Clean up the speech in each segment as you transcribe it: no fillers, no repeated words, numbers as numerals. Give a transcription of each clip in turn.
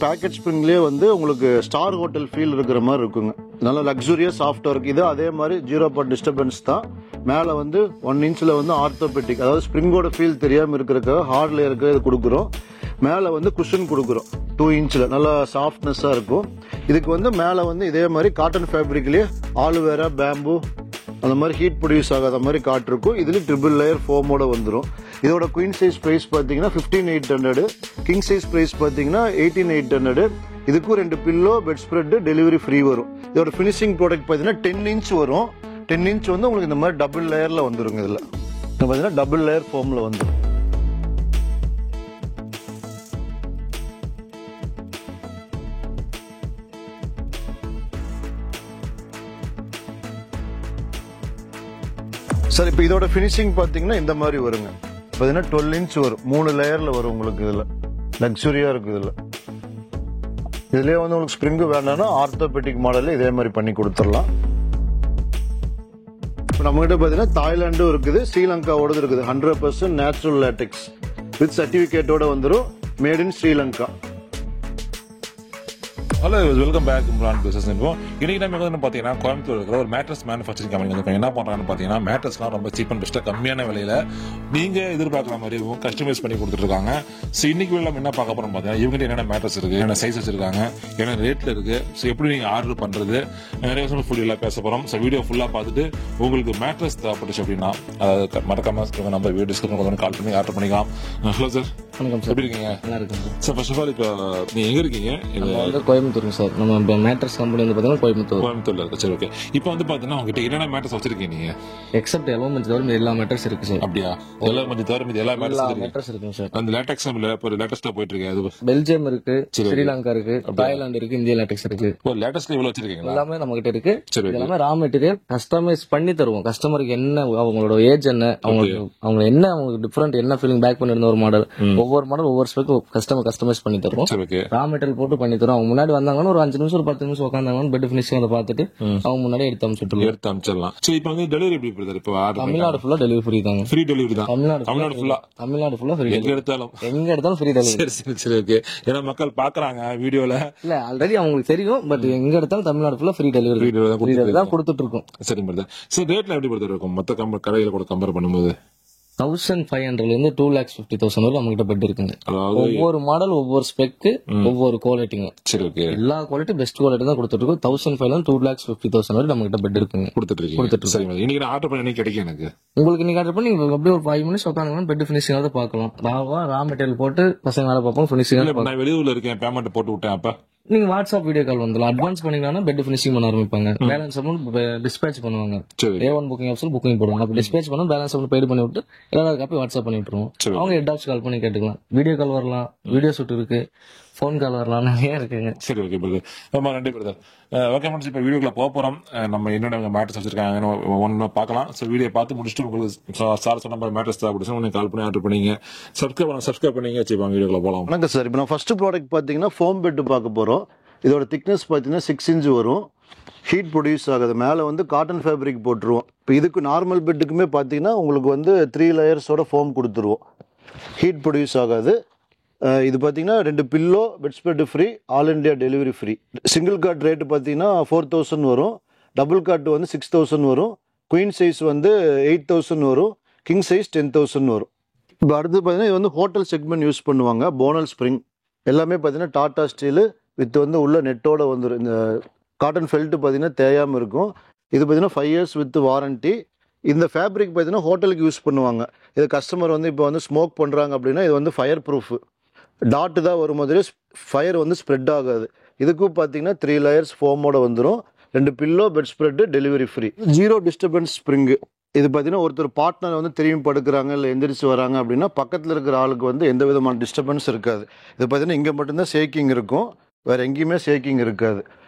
Packet ஸ்ப்ரிங்லேயே வந்து உங்களுக்கு star hotel feel இருக்கிற மாதிரி இருக்குங்க. நல்லா லக்ஸுரியஸ் சாஃப்டாக இருக்குது. இது அதே மாதிரி 0 டிஸ்டர்பன்ஸ் தான். மேலே வந்து 1 இன்ச்சில் வந்து ஆர்த்தோபெட்டிக், அதாவது ஸ்ப்ரிங்கோட ஃபீல் தெரியாமல் இருக்கிறதுக்காக ஹார்ட் லேயருக்கு இது கொடுக்குறோம். மேலே வந்து குஷன் கொடுக்குறோம் 2 இன்ச்சில், நல்லா சாஃப்ட்னஸாக இருக்கும். இதுக்கு வந்து மேலே வந்து இதே மாதிரி காட்டன் ஃபேப்ரிக்லேயே ஆலுவேரா, பேம்பு அந்த மாதிரி ஹீட் ப்ரொடியூஸ் ஆகாத மாதிரி காட்டிருக்கும். இதுலேயும் ட்ரிபிள் லேயர் ஃபோமோட வந்துடும். இதோட குயின் சைஸ் ப்ரைஸ் பார்த்தீங்கன்னா 15,800. கிங் சைஸ் ப்ரைஸ் பார்த்தீங்கன்னா 18,800. இதுக்கும் 2 pillow, bedspread, delivery free வரும். இதோட ஃபினிஷிங் ப்ராடக்ட் பார்த்தீங்கன்னா 10 இன்ச் வரும். 10 இன்ச் வந்து உங்களுக்கு இந்த மாதிரி டபுள் லேயரில் வந்துருங்க. இதில் பார்த்தீங்கன்னா டபுள் லேயர் ஃபோமில் வந்துடும். சார் இப்போ இதோட ஃபினிஷிங் பார்த்தீங்கன்னா இந்த மாதிரி வருங்க. பார்த்தீங்கன்னா 12 இன்ச் வரும். 3 லேயரில் வரும் உங்களுக்கு. இதில் லக்ஸுரியாக இருக்குது. இதுலேயே வந்து உங்களுக்கு ஸ்ப்ரிங்கு வேண்டாம்னா ஆர்த்தோபெட்டிக் மாடலில் இதே மாதிரி பண்ணி கொடுத்துடலாம். இப்போ நம்மகிட்ட பார்த்தீங்கன்னா தாய்லாண்டும் இருக்குது, ஸ்ரீலங்காவோடது இருக்குது. 100% நேச்சுரல் லேட்டெக்ஸ் வித் சர்டிஃபிகேட்டோட வந்துடும். Made in Sri Lanka. Hello, welcome back brand business info. இன்னைக்கு நம்ம வந்து பார்த்தீங்கன்னா கோயம்புத்தூர் இருக்கிற ஒரு மேட்ரஸ் மேனுஃபேக்சரிங் கம்பெனி வந்து என்ன பண்ணுறாங்கன்னு பார்த்தீங்கன்னா மேட்ரஸ்லாம் ரொம்ப சீப் அண்ட் பெஸ்ட்டாக கம்மியான விலையில நீங்கள் எதிர்பார்க்குற மாதிரி கஸ்டமைஸ் பண்ணி கொடுத்துருக்காங்க. ஸோ இன்னைக்கு நம்ம என்ன பார்க்க போகிறோம் பார்த்தீங்கன்னா இவங்ககிட்ட என்னென்ன மேட்ரஸ் இருக்குது, என்ன சைஸ் வச்சிருக்காங்க, என்ன ரேட்டில் இருக்குது, ஸோ எப்படி நீங்கள் ஆர்டர் பண்ணுறது, நிறைய விஷயம் ஃபுல்லாக பேச போகிறோம். ஸோ வீடியோ ஃபுல்லாக பார்த்துட்டு உங்களுக்கு மேட்ரஸ் தேவைப்பட்டுச்சு அப்படின்னா அதாவது மறக்காம நம்ம வீடியோ டிஸ்கிரிப்ஷன் கால் பண்ணி ஆர்டர் பண்ணிக்கலாம். ஹலோ சார், வணக்கம் சார். எப்படி இருக்கீங்க? நல்லா இருக்குங்க சார். ஃபர்ஸ்ட் ஆஃப் ஆல் இப்போ நீங்கள் எங்கே இருக்கீங்க? இது வந்து கோயம்புத்தூர் சார். நம்ம மேட்ரஸ் கம்பெனி வந்து பார்த்தீங்கன்னா கோயம்புத்தூர்ல இருக்கு. சரி, ஓகே. இப்போ வந்து பார்த்தீங்கன்னா உங்ககிட்ட என்னென்ன மேட்ரஸ் வச்சிருக்கீங்க நீங்க? எக்ஸப்ட் எலமெண்ட்ஸ் தவிர எல்லா மேட்ரஸ் இருக்கு சார். அப்படியா? எலமெண்ட்ஸ் தவிர எல்லா மேட்ரஸ் இருக்குங்க சார். அந்த லேட்டெக்ஸ் இப்போ லேட்டஸ்டா போயிட்டு இருக்கு. அது பெல்ஜியம் இருக்கு, ஸ்ரீலங்கா இருக்கு, தாய்லாந்து இருக்கு, இந்தியா லேட்டெக்ஸ் இருக்கு. லேட்டஸ்ட் இவ்வளவு வச்சிருக்கீங்களா? எல்லாமே நம்ம கிட்ட இருக்கு. எல்லாமே ரா மெட்டீரியல் கஸ்டமைஸ் பண்ணி தருவோம். கஸ்டமருக்கு என்ன அவங்களோட ஏஜ் என்ன, அவங்க என்ன அவங்களுக்கு டிஃபரெண்ட் என்ன ஃபீலிங் பேக் பண்ணிருந்த ஒரு மாடல், ஒவ்வொரு மாடல் ஒவ்வொரு ஸ்பெக் கஸ்டமர் கஸ்டமைஸ் பண்ணி தருவோம். ரா மெட்டீரியல் போட்டு பண்ணி தருவோம். அவங்க முன்னாடி வந்தாங்கன்னா ஒரு 5 நிமிஷம் ஒரு 10 நிமிஷம் உட்காந்தாங்கன்னா பெட் ஃபினிஷிங் அதை பார்த்துட்டு அவங்க முன்னாடி எடுத்து அனுப்பிச்சிடலாம். சரி, இப்போ வந்து டெலிவரி எப்படி பிரதர்? இப்போ தமிழ்நாடு ஃபுல்லா டெலிவரி ஃப்ரீ தாங்க. ஃப்ரீ டெலிவரி தான். தமிழ்நாடு ஃபுல்லா ஃப்ரீ. எங்க எடுத்தாலும் ஃப்ரீ டெலிவரி. சரி, ஓகே. ஏன்னா மக்கள் பாக்குறாங்க வீடியோல. இல்ல ஆல்ரெடி அவங்களுக்கு தெரியும். பட் எங்க எடுத்தாலும் தமிழ்நாடு ஃபுல்லா ஃப்ரீ டெலிவரி தான் கொடுத்துட்டு இருக்கோம். சரி பிரதர். சரி, ரேட்ல எப்படி பிரதர் இருக்கும் மொத்த கடையில கூட கம்பேர் பண்ணும்போது? 1500 இருந்து 2,50,000 வரை நம்ம கிட்ட பெட் இருக்குங்க. ஒவ்வொரு மாடல், ஒவ்வொரு ஸ்பெக், ஒவ்வொரு குவாலிட்டிங்க. சரி, ஓகே. எல்லா குவாலிட்டி பெஸ்ட் குவாலிட்டி தான் கொடுத்துட்டு இருக்கோம். 1500 இருந்து 2,50,000 வரை நம்ம கிட்ட பெட் இருக்குங்க. கொடுத்துட்டு சரி. இன்னைக்கு நான் ஆர்டர் பண்ணி கிடைக்கும் எனக்கு. உங்களுக்கு இன்னைக்கு ஆர்டர் பண்ணி நீங்க அப்படியே ஒரு 5 மினிட்ஸ் உட்காந்துங்கன்னா பெட் ஃபினிஷிங் ஆக பார்க்கலாம். ரா மெட்டீரியல் போட்டு பசங்க வேலை பார்ப்போம். ஃபினிஷிங் நான் வெளியூர்ல இருக்கேன், பேமெண்ட் போட்டு விட்டேன். அப்ப நீங்க வாட்ஸ்அப் வீடியோ கால் வந்துடலாம். அட்வான்ஸ் பண்ணீங்கன்னா பெட் ஃபினிஷிங் பண்ண ஆரம்பிப்பாங்க. பேலன்ஸ் அமௌண்ட் டிஸ்பேச் பண்ணுவாங்க. A1 புக்கிங் ஆப்ஷன் புக்கிங் போடுவாங்க. அப்ப டிஸ்பேச் பண்ணா பேலன்ஸ் அமௌண்ட் பெய்ட் பண்ணி விட்டு எல்லாரும் காப்பி வாட்ஸ்அப் பண்ணி விட்டுருவோம். அவங்க ஹெட் ஆஃப்ஸ் கால் பண்ணி கேட்டுக்கலாம். வீடியோ கால் வரலாம், வீடியோ ஷூட் இருக்கு, போன் கால் வரலாம், நிறைய இருக்குங்க. சரி, ஓகே பிரதர். ரொம்ப நன்றி பிரதர். ஓகே ஃப்ரெண்ட்ஸ், இப்போ வீடியோக்குள்ள போக போறோம். நம்ம என்னென்ன மேட்ரஸ் வச்சிருக்காங்க ஒன்னு பார்க்கலாம். ஸோ வீடியோ பார்த்து முடிச்சுட்டு உங்களுக்கு சார் சொன்ன மாதிரி மேட்ரஸ் தேவைப்படுச்சு உடனே கால் பண்ணி ஆர்டர் பண்ணீங்க. சப்ஸ்கிரைப் பண்ணீங்க. வச்சுப்பாங்க. வீடியோக்குள்ள போகலாம். வணக்கம் சார். இப்போ நான் ஃபர்ஸ்ட் ப்ராடக்ட் பார்த்தீங்கன்னா ஃபோம் பெட் பார்க்க போறோம். இதோட திக்னஸ் பார்த்தீங்கன்னா 6 இன்ச் வரும். ஹீட் ப்ரொடியூஸ் ஆகுது. மேலே வந்து காட்டன் ஃபேப்ரிக் போட்டுருவோம். இப்போ இதுக்கு நார்மல் பெட்டுக்குமே பார்த்தீங்கன்னா உங்களுக்கு வந்து 3 லேயர்ஸோட ஃபோம் கொடுத்துருவோம். ஹீட் ப்ரொடியூஸ் ஆகாது. இது பார்த்தீங்கன்னா 2 pillow, bedspread free, all India delivery free. Single cot rate பார்த்தீங்கன்னா 4,000 வரும். டபுள் காட் வந்து 6,000 வரும். குயின் சைஸ் வந்து 8,000 வரும். கிங் சைஸ் 10,000 வரும். இப்போ அடுத்து பார்த்தீங்கன்னா இது வந்து ஹோட்டல் செக்மெண்ட் யூஸ் பண்ணுவாங்க. போனல் ஸ்ப்ரிங் எல்லாமே பார்த்தீங்கன்னா டாடா ஸ்டீலு வித் வந்து உள்ள நெட்டோட வந்துடும். இந்த காட்டன் ஃபெல்ட்டு பார்த்தீங்கன்னா தேயாமல் இருக்கும். இது பார்த்தீங்கன்னா 5 இயர்ஸ் வித் வாரண்ட்டி. இந்த ஃபேப்ரிக் பார்த்தீங்கன்னா ஹோட்டலுக்கு யூஸ் பண்ணுவாங்க. இது கஸ்டமர் வந்து இப்போ வந்து ஸ்மோக் பண்ணுறாங்க அப்படின்னா இது வந்து ஃபயர் ப்ரூஃப். டாட்டு தான் வரும் மாதிரி ஃபயர் வந்து ஸ்ப்ரெட் ஆகாது. இதுக்கும் பார்த்தீங்கன்னா 3 லேயர்ஸ் ஃபோமோட வந்துடும். 2 pillow, bedspread, delivery free. 0 disturbance spring. இது பார்த்தீங்கன்னா ஒருத்தர் பார்ட்னர் வந்து திரும்பி படுக்கிறாங்க இல்லை எந்திரிச்சு வராங்க அப்படின்னா பக்கத்தில் இருக்கிற ஆளுக்கு வந்து எந்த விதமான டிஸ்டர்பன்ஸ் இருக்காது. இது பார்த்தீங்கன்னா இங்கே மட்டும்தான் ஷேக்கிங் இருக்கும், வேறு எங்கேயுமே ஷேக்கிங் இருக்காது.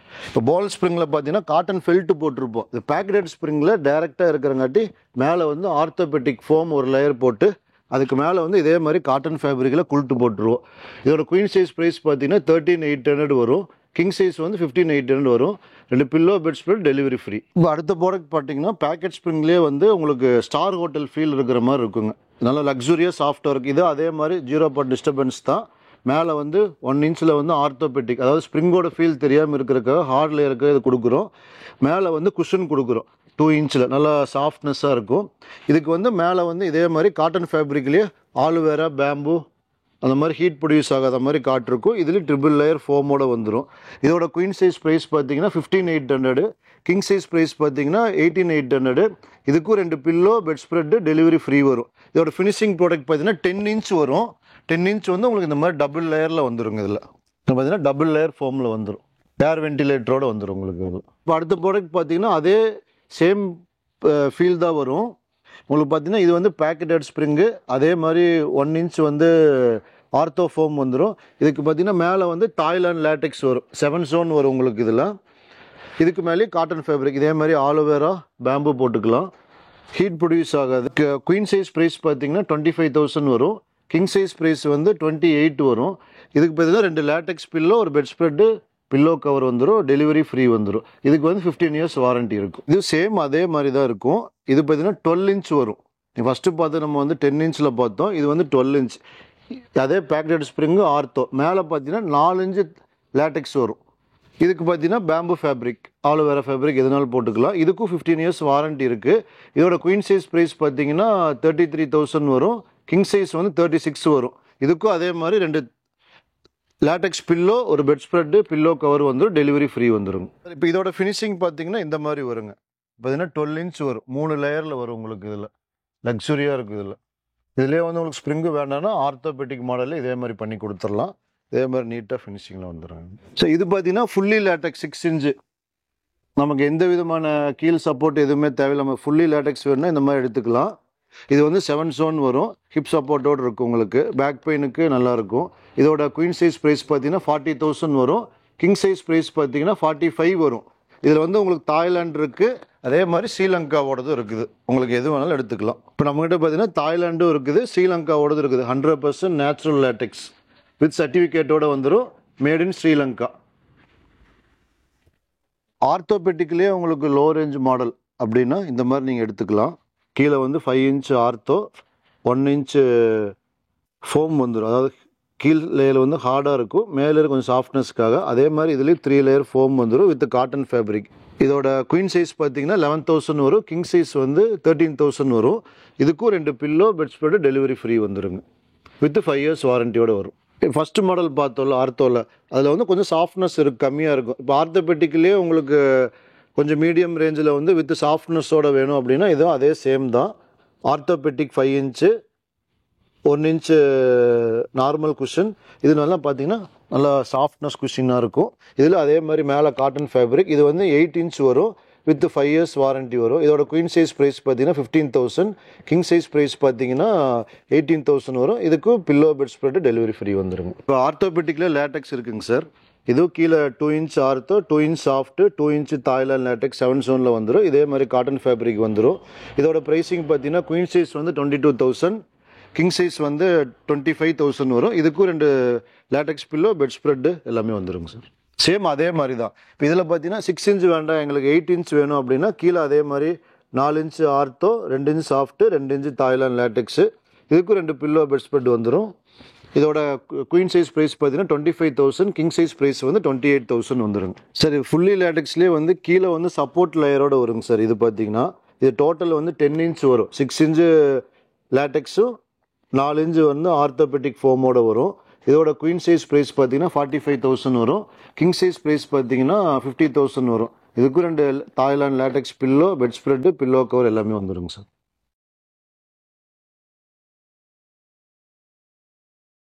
இப்போ பால் ஸ்ப்ரிங்கில் பார்த்தீங்கன்னா காட்டன் ஃபெல்ட்டு போட்டிருப்போம். இது பேக்கெட் ஸ்ப்ரிங்கில் டைரெக்டாக இருக்கிறங்காட்டி மேலே வந்து ஆர்த்தோபெட்டிக் ஃபோம் ஒரு லேயர் போட்டு அதுக்கு மேலே வந்து இதே மாதிரி காட்டன் ஃபேப்ரிக்கில் குல்ட்டு போட்டுருவோம். இதோட குயின் சைஸ் ப்ரைஸ் பார்த்தீங்கன்னா 13,800 வரும். கிங் சைஸ் வந்து 15,800 வரும். 2 pillow, bedspread, delivery free. இப்போ அடுத்த ப்ராடக்ட் பார்த்தீங்கன்னா பேக்கெட் ஸ்ப்ரிங்லேயே வந்து உங்களுக்கு ஸ்டார் ஹோட்டல் ஃபீல் இருக்கிற மாதிரி இருக்குங்க. நல்லா லக்ஸுரியஸ் சாஃப்டாக இருக்குது. இது அதே மாதிரி 0 டிஸ்டர்பன்ஸ் தான். மேலே வந்து 1 இன்ச்சில் வந்து ஆர்த்தோபெட்டிக், அதாவது ஸ்ப்ரிங்கோட ஃபீல் தெரியாமல் இருக்கிறதுக்காக ஹார்ட் லேயருக்கு இது கொடுக்குறோம். மேலே வந்து குஷன் கொடுக்குறோம் 2 இன்ச்சில், நல்லா சாஃப்ட்னஸாக இருக்கும். இதுக்கு வந்து மேலே வந்து இதே மாதிரி காட்டன் ஃபேப்ரிக்லேயே ஆலுவேரா, பேம்பு அந்த மாதிரி ஹீட் ப்ரொடியூஸ் ஆகாத மாதிரி காட்டிருக்கும். இதுலேயும் ட்ரிபிள் லேயர் ஃபோமோட வந்துடும். இதோட குயின் சைஸ் ப்ரைஸ் பார்த்தீங்கன்னா 15,800, கிங் சைஸ் ப்ரைஸ் பார்த்தீங்கன்னா 18,800. இதுக்கும் 2 pillow, bedspread, delivery free வரும். இதோட ஃபினிஷிங் ப்ராடக்ட் பார்த்தீங்கன்னா 10 இன்ச் வரும். 10 இன்ச் வந்து உங்களுக்கு இந்த மாதிரி டபுள் லேயரில் வந்துருங்க. இதில் பார்த்தீங்கன்னா டபுள் லேயர் ஃபோமில் வந்துடும், ஏர் வென்டிலேட்டரோட வந்துடும் உங்களுக்கு. இப்போ அடுத்த ப்ராடக்ட் பார்த்தீங்கன்னா அதே சேம் ஃபீல் தான் வரும். உங்களுக்கு பார்த்தீங்கன்னா இது வந்து பேக்கெட்டட் ஸ்ப்ரிங்கு, அதே மாதிரி 1 இன்ச் வந்து ஆர்த்தோ ஃபோம் வந்துடும். இதுக்கு பார்த்தீங்கன்னா மேலே வந்து தாய்லாந்து லேட்டெக்ஸ் வரும், 7 ஜோன் வரும் உங்களுக்கு. இதில் இதுக்கு மேலேயே காட்டன் ஃபேப்ரிக், இதே மாதிரி ஆலோவேரா, பேம்பு போட்டுக்கலாம். ஹீட் ப்ரொடியூஸ் ஆகாது. குயின் சைஸ் ப்ரைஸ் பார்த்தீங்கன்னா 25,000 வரும். கிங் சைஸ் ப்ரைஸ் வந்து 28 வரும். இதுக்கு பார்த்தீங்கன்னா 2 லேட்டெக்ஸ் பில்லோ, ஒரு பெட் ஸ்ப்ரெட்டு, பில்லோ கவர் வந்துடும், டெலிவரி ஃப்ரீ வந்துடும். இதுக்கு வந்து 15 இயர்ஸ் வாரண்டி இருக்கும். இது சேம் அதே மாதிரி தான் இருக்கும். இது பார்த்தீங்கன்னா 12 இன்ச் வரும். ஃபஸ்ட்டு பார்த்து நம்ம வந்து 10 இன்ச்சில் பார்த்தோம், இது வந்து 12 இன்ச். அதே பேக்கெட் ஸ்ப்ரிங்கு ஆர்த்தோ. மேலே பார்த்தீங்கன்னா 4 இன்ச்சு லேட்டெக்ஸ் வரும். இதுக்கு பார்த்தீங்கன்னா பேம்பு ஃபேப்ரிக், ஆலோவேரா ஃபேப்ரிக் எதுனாலும் போட்டுக்கலாம். இதுக்கும் 15 இயர்ஸ் வாரண்டி இருக்குது. இதோட குயின் சைஸ் ப்ரைஸ் பார்த்தீங்கன்னா 33,000 வரும். கிங் சைஸ் வந்து 36 வரும். இதுக்கும் அதே மாதிரி 2 லேட்டெக்ஸ் பில்லோ, ஒரு பெட் ஸ்ப்ரெட்டு, பில்லோ கவர் வந்துடும், டெலிவரி ஃப்ரீ வந்துடும். இப்போ இதோட ஃபினிஷிங் பார்த்தீங்கன்னா இந்த மாதிரி வருங்க. பார்த்தீங்கன்னா 12 இன்ச் வரும், 3 லேயரில் வரும் உங்களுக்கு. இதில் லக்ஸுரியாக இருக்குது. இதுலேயே வந்து உங்களுக்கு ஸ்ப்ரிங்கு வேண்டாம்னா ஆர்த்தோபெட்டிக் மாடலில் இதே மாதிரி பண்ணி கொடுத்துடலாம். இதே மாதிரி நீட்டாக ஃபினிஷிங்கில் வந்துடுறாங்க. ஸோ இது பார்த்தீங்கன்னா ஃபுல்லி லேட்டெக்ஸ் 6 இன்ச்சு. நமக்கு எந்த விதமான கீழ் சப்போர்ட் எதுவுமே தேவையில்லை. நம்ம ஃபுல்லி லேட்டெக்ஸ் வேணும்னா இந்த மாதிரி எடுத்துக்கலாம். இது வந்து 7 ஜோன் வரும், ஹிப் சப்போர்ட்டோடு இருக்கும் உங்களுக்கு. பேக் பெயினுக்கு நல்லாயிருக்கும். இதோட குயின் சைஸ் ப்ரைஸ் பார்த்தீங்கன்னா 40,000 வரும். கிங் சைஸ் ப்ரைஸ் பார்த்தீங்கன்னா 45 வரும். இதில் வந்து உங்களுக்கு தாய்லாந்து இருக்குது, அதே மாதிரி ஸ்ரீலங்காவோடதும் இருக்குது. உங்களுக்கு எது வேணாலும் எடுத்துக்கலாம். இப்போ நம்மகிட்ட பார்த்தீங்கன்னா தாய்லாண்டும் இருக்குது, ஸ்ரீலங்காவோடதும் இருக்குது. 100% நேச்சுரல் லேட்டெக்ஸ் வித் சர்டிஃபிகேட்டோட வந்துடும், மேட் இன் ஸ்ரீலங்கா. ஆர்த்தோபெட்டிக்லேயே உங்களுக்கு லோ ரேஞ்ச் மாடல் அப்படின்னா இந்த மாதிரி நீங்கள் எடுத்துக்கலாம். கீழே வந்து 5 இன்ச் ஆர்த்தோ, 1 இன்ச்சு ஃபோம் வந்துடும். அதாவது கீழ் லேயர் வந்து ஹார்டாக இருக்கும், மேலே கொஞ்சம் சாஃப்ட்னஸ்க்காக. அதே மாதிரி இதுலேயும் 3 லேயர் ஃபோம் வந்துடும் வித் காட்டன் ஃபேப்ரிக். இதோட குயின் சைஸ் பார்த்தீங்கன்னா 11,000 வரும். கிங் சைஸ் வந்து 13,000 வரும். இதுக்கும் 2 pillow, bedspread, delivery free வந்துடுங்க வித் 5 இயர்ஸ் வாரண்டியோடு வரும். ஃபஸ்ட்டு மாடல் பார்த்தோம்ல ஆர்த்தோவில், அதில் வந்து கொஞ்சம் சாஃப்ட்னஸ் கம்மியாக இருக்கும். இப்போ ஆர்த்தோபெட்டிக்லேயே உங்களுக்கு கொஞ்சம் மீடியம் ரேஞ்சில் வந்து வித் சாஃப்ட்னஸோட வேணும் அப்படின்னா இதுவும் அதே சேம் தான். Orthopaedic 5 inch, 1 inch normal cushion. இது நல்லா பார்த்தீங்கன்னா நல்லா சாஃப்ட்னஸ் குஷினாக இருக்கும். இதில் அதே மாதிரி மேலே காட்டன் ஃபேப்ரிக். இது வந்து 8 இன்ச் வரும் வித் 5 இயர்ஸ் வாரண்டி வரும். இதோட குயின் சைஸ் ப்ரைஸ் பார்த்தீங்கன்னா 15,000. கிங் சைஸ் ப்ரைஸ் பார்த்தீங்கன்னா 18,000 வரும். இதுக்கும் pillow, bedspread, delivery free வந்துருங்க. இப்போ ஆர்த்தோபெட்டிக்கில் லேட்டெக்ஸ் இருக்குங்க சார். இதுவும் கீழே 2 inch ortho, 2 inch soft, 2 inch Thailand latex 7 ஜோனில் வந்துடும். இதே மாதிரி காட்டன் ஃபேப்ரிக் வந்துடும். இதோட ப்ரைஸிங் பார்த்தீங்கன்னா குயின் சைஸ் வந்து 22,000, கிங் சைஸ் வந்து 25,000 வரும். இதுக்கும் 2 லேட்டெக்ஸ் பில்லோ, பெட் ஸ்ப்ரெட்டு எல்லாமே வந்துடுங்க சார். சேம் அதே மாதிரி தான். இப்போ இதில் பார்த்தீங்கன்னா 6 இன்ச் வேண்டாம், எங்களுக்கு 8 இன்ச் வேணும் அப்படின்னா கீழே அதே மாதிரி 4 inch ortho, 2 inch soft, 2 inch Thailand latex. இதுக்கும் 2 பில்லோ, பெட் ஸ்ப்ரெட் வந்துடும். இதோட குயின் சைஸ் ப்ரைஸ் பார்த்தீங்கன்னா 25,000, கிங் சைஸ் ப்ரைஸ் வந்து 28,000 வந்துடுங்க. சரி, ஃபுல்லி லேட்டெக்ஸ்லேயே வந்து கீழே வந்து சப்போர்ட் லேயரோடு வருங்க சார். இது பார்த்தீங்கன்னா இது டோட்டல் வந்து 10 இன்ச் வரும். 6 இன்ச்சு லேட்டெக்ஸும் 4 இன்ச்சு வந்து ஆர்த்தோபெட்டிக் ஃபோமோட வரும். இதோட குயின் சைஸ் ப்ரைஸ் பார்த்தீங்கன்னா 45,000 வரும். கிங் சைஸ் ப்ரைஸ் பார்த்தீங்கன்னா 50,000 வரும். இதுக்கும் 2 Thailand latex pillow, bedspread, pillow cover எல்லாமே வந்துடுங்க சார்.